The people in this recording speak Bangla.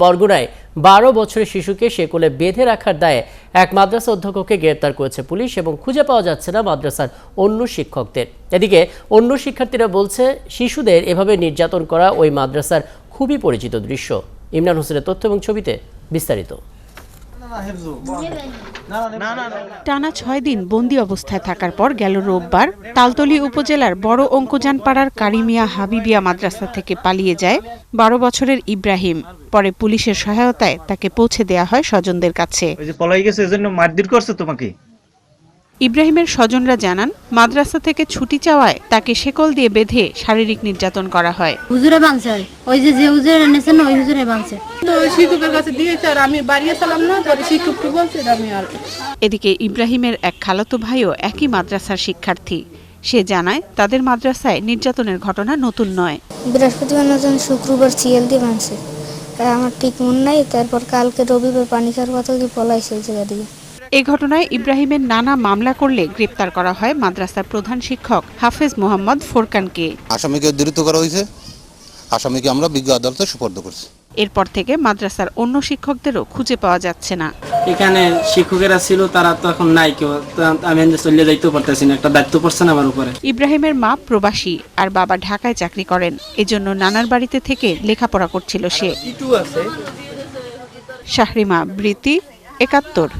বরগুনায় 12 বছরের শিশুকে সে কোলে বেঁধে রাখার দায়ে এক মাদ্রাসা অধ্যক্ষকে গ্রেপ্তার করেছে পুলিশ এবং খুঁজে পাওয়া যাচ্ছে না মাদ্রাসার অন্য শিক্ষকদের। এদিকে অন্য শিক্ষার্থীরা বলছে শিশুদের এভাবে নির্যাতন করা ওই মাদ্রাসার খুবই পরিচিত দৃশ্য। ইমরান হোসেনের তথ্য এবং ছবিতে বিস্তারিত। টানা 6 দিন বন্দী অবস্থায় থাকার পর গেল রোববার তালতলী উপজেলার বড় অঙ্কুজানপাড়ার কারিমিয়া হাবিবিয়া মাদ্রাসা থেকে পালিয়ে যায় 12 বছরের ইব্রাহিম। পরে পুলিশের সহায়তায় তাকে পৌঁছে দেয়া হয় স্বজনদের কাছে। ইব্রাহিমের স্বজনরা জানান, মাদ্রাসা থেকে ছুটি চাওয়ায় তাকে শেকল দিয়ে বেঁধে শারীরিক নির্যাতন করা হয়। হুজুরে ভাঙছে, ওই যে হুজুরে এনেছেন ওই হুজুরে ভাঙছে। তো শিক্ষকের কাছে দিয়েছে আর আমি বাড়িয়ে সালাম না, পরে শিক্ষককে বলছে আমি আর। এদিকে ইব্রাহিমের এক খালাতো ভাইও একই মাদ্রাসার শিক্ষার্থী। সে জানায়, তাদের মাদ্রাসায় নির্যাতনের ঘটনা নতুন নয়। বৃহস্পতিবার নতুন শুক্রবার সিএল দিয়ে ভাঙছে, আমার ঠিক মন নাই। তারপর কালকে রবিবার পানি খাওয়ার কথা কি পলাইছে এই জায়গা দিয়ে। এই ঘটনায় ইব্রাহিমের নানা মামলা করলে গ্রেপ্তার করা হয় মাদ্রাসার প্রধান শিক্ষক হাফেজ মোহাম্মদ ফোরকানকে। আসামিকে উদ্ধৃত করা হয়েছে, আসামিকে আমরা বিজ্ঞ আদালতে সুপর্দ করছি। এরপর থেকে মাদ্রাসার অন্য শিক্ষকদেরও খুঁজে পাওয়া যাচ্ছে না। এখানে শিক্ষকেরা ছিল, তারা তো এখন নাই কেউ। আমি চলে যাইতে পারতেছি না, একটা দায়িত্ব পড়ছে না আমার উপরে। ইব্রাহিমের মা প্রবাসী আর বাবা ঢাকায় চাকরি করেন, এজন্য নানার বাড়িতে থেকে লেখাপড়া করছিল সে। শাহরিমা বৃতি, ৭১।